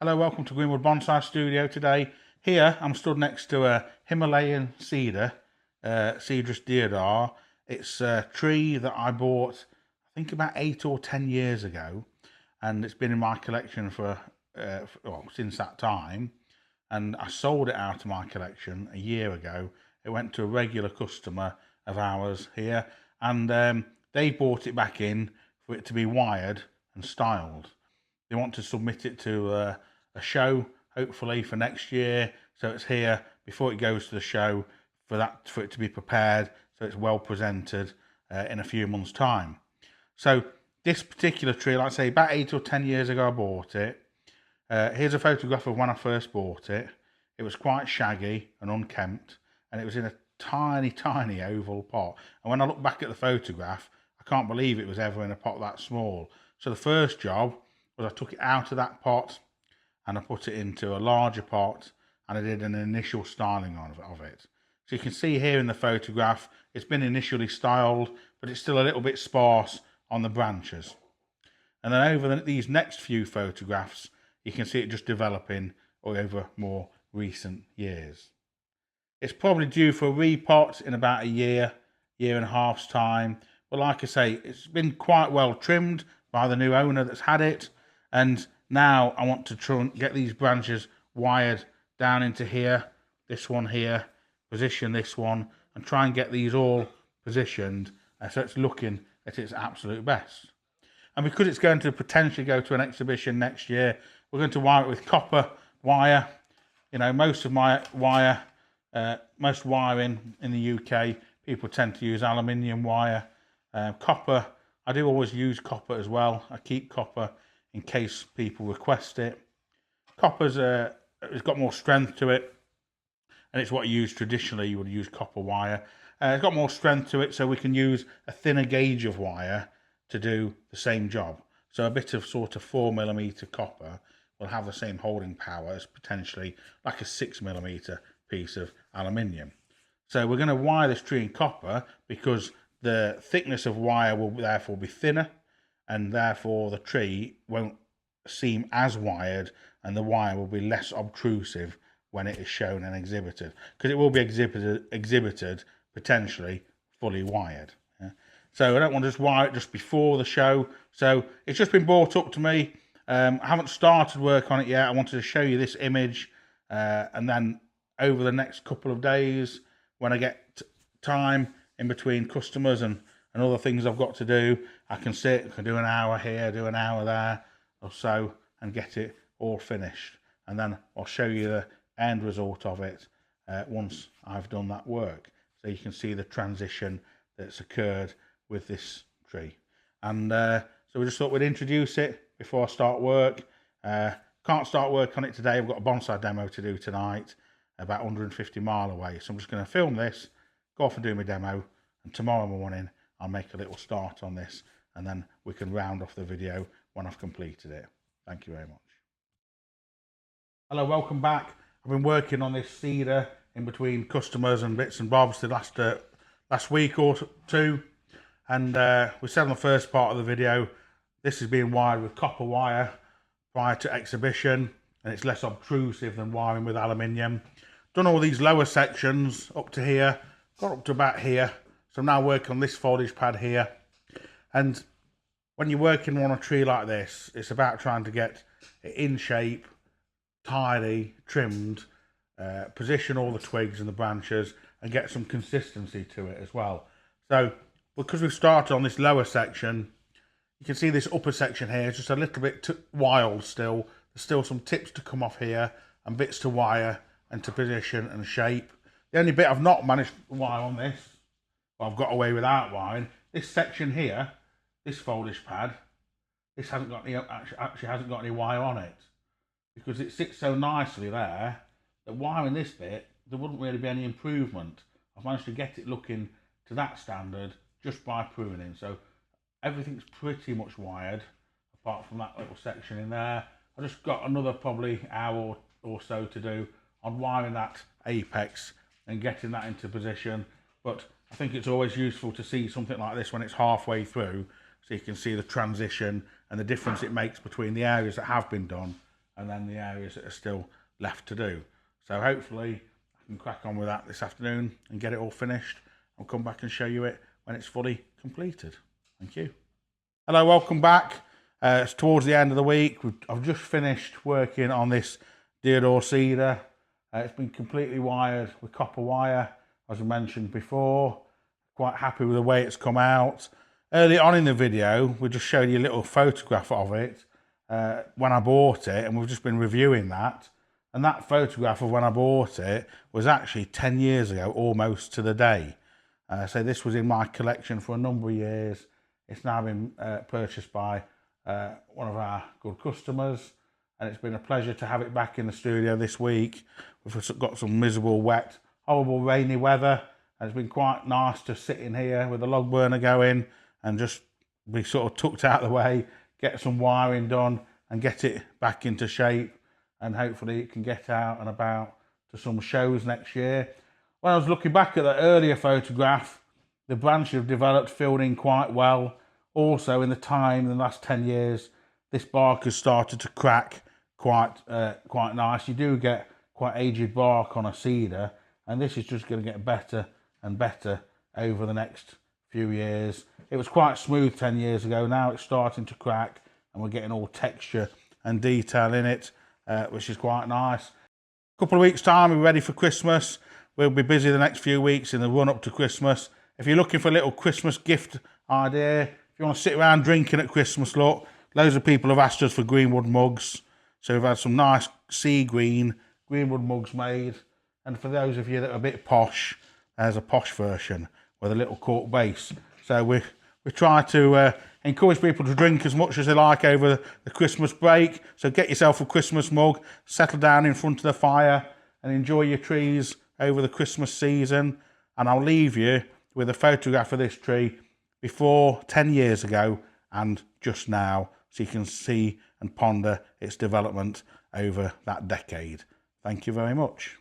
Hello, welcome to Greenwood Bonsai Studio today. Here I'm stood next to a Himalayan cedar, Cedrus deodar. It's a tree that I bought, I think about 8 or 10 years ago, and it's been in my collection for since that time. And I sold it out of my collection a year ago. It went to a regular customer of ours here, and they bought it back in for it to be wired and styled. They want to submit it to a show, hopefully for next year. So it's here before it goes to the show for it to be prepared, so it's well presented in a few months' time. So this particular tree, like I say, about 8 or 10 years ago I bought it. Here's a photograph of when I first bought it. It was quite shaggy and unkempt, and it was in a tiny oval pot. And when I look back at the photograph, I can't believe it was ever in a pot that small. So the first job was I took it out of that pot and I put it into a larger pot, and I did an initial styling of it. So you can see here in the photograph, it's been initially styled, but it's still a little bit sparse on the branches. And then over these next few photographs, you can see it just developing over more recent years. It's probably due for a repot in about a year and a half's time. But like I say, it's been quite well trimmed by the new owner that's had it. And now I want to try and get these branches wired down into here, this one here, position this one, and try and get these all positioned so it's looking at its absolute best. And because it's going to potentially go to an exhibition next year, we're going to wire it with copper wire. You know, most wiring in the UK, people tend to use aluminium wire. Copper, I do always use copper as well. I keep copper in case people request it. Copper's it's got more strength to it, and it's what you use traditionally. You would use copper wire. It's got more strength to it, so we can use a thinner gauge of wire to do the same job. So a bit of sort of 4mm copper will have the same holding power as potentially like a 6mm piece of aluminium. So we're going to wire this tree in copper because the thickness of wire will therefore be thinner, and therefore the tree won't seem as wired, and the wire will be less obtrusive when it is shown and exhibited, because it will be exhibited potentially fully wired. Yeah? So I don't want to just wire it just before the show. So it's just been brought up to me. I haven't started work on it yet. I wanted to show you this image, and then over the next couple of days, when I get time in between customers and other things I've got to do, I can do an hour here, do an hour there or so, and get it all finished. And then I'll show you the end result of it once I've done that work, so you can see the transition that's occurred with this tree. And so we just thought we'd introduce it before I start work. Can't start work on it today. I've got a bonsai demo to do tonight, about 150 mile away. So I'm just going to film this, go off and do my demo, and tomorrow morning I'll make a little start on this, and then we can round off the video when I've completed it. Thank you very much. Hello, welcome back. I've been working on this cedar in between customers and bits and bobs the last week or two, and we said on the first part of the video, this is being wired with copper wire prior to exhibition, and it's less obtrusive than wiring with aluminium. Done all these lower sections up to here, got up to about here. So I'm now working on this foliage pad here. And when you're working on a tree like this, it's about trying to get it in shape, tidy, trimmed, position all the twigs and the branches, and get some consistency to it as well. So because we've started on this lower section, you can see this upper section here is just a little bit wild still. There's still some tips to come off here and bits to wire and to position and shape. The only bit I've not managed to wire on this, I've got away without wiring, this section here, this foliage pad, this hasn't got any, actually hasn't got any wire on it, because it sits so nicely there that wiring this bit, there wouldn't really be any improvement. I've managed to get it looking to that standard just by pruning. So everything's pretty much wired apart from that little section in there. I've just got another probably hour or so to do on wiring that apex and getting that into position. But I think it's always useful to see something like this when it's halfway through, so you can see the transition and the difference it makes between the areas that have been done and then the areas that are still left to do. So hopefully I can crack on with that this afternoon and get it all finished. I'll come back and show you it when it's fully completed. Thank you. Hello, welcome back. It's towards the end of the week. I've just finished working on this deodar cedar. It's been completely wired with copper wire, as I mentioned before. Quite happy with the way it's come out. Early on in the video, we just showed you a little photograph of it when I bought it, and we've just been reviewing that. And that photograph of when I bought it was actually 10 years ago, almost to the day. So this was in my collection for a number of years. It's now been purchased by one of our good customers, and it's been a pleasure to have it back in the studio this week. We've got some miserable, wet, horrible, rainy weather, and it's been quite nice to sit in here with the log burner going and just be sort of tucked out of the way, get some wiring done and get it back into shape, and hopefully it can get out and about to some shows next year. When I was looking back at the earlier photograph, the branches have developed, filled in quite well. Also, in the last 10 years, this bark has started to crack quite nice. You do get quite aged bark on a cedar, and this is just going to get better and better over the next few years. It was quite smooth 10 years ago. Now it's starting to crack, and we're getting all texture and detail in it, which is quite nice. A couple of weeks' time, we're ready for Christmas. We'll be busy the next few weeks in the run up to Christmas. If you're looking for a little Christmas gift idea, if you want to sit around drinking at Christmas, look, loads of people have asked us for Greenwood mugs. So we've had some nice sea green Greenwood mugs made. And for those of you that are a bit posh, there's a posh version with a little cork base. So we try to encourage people to drink as much as they like over the Christmas break. So get yourself a Christmas mug, settle down in front of the fire and enjoy your trees over the Christmas season. And I'll leave you with a photograph of this tree before 10 years ago and just now, so you can see and ponder its development over that decade. Thank you very much.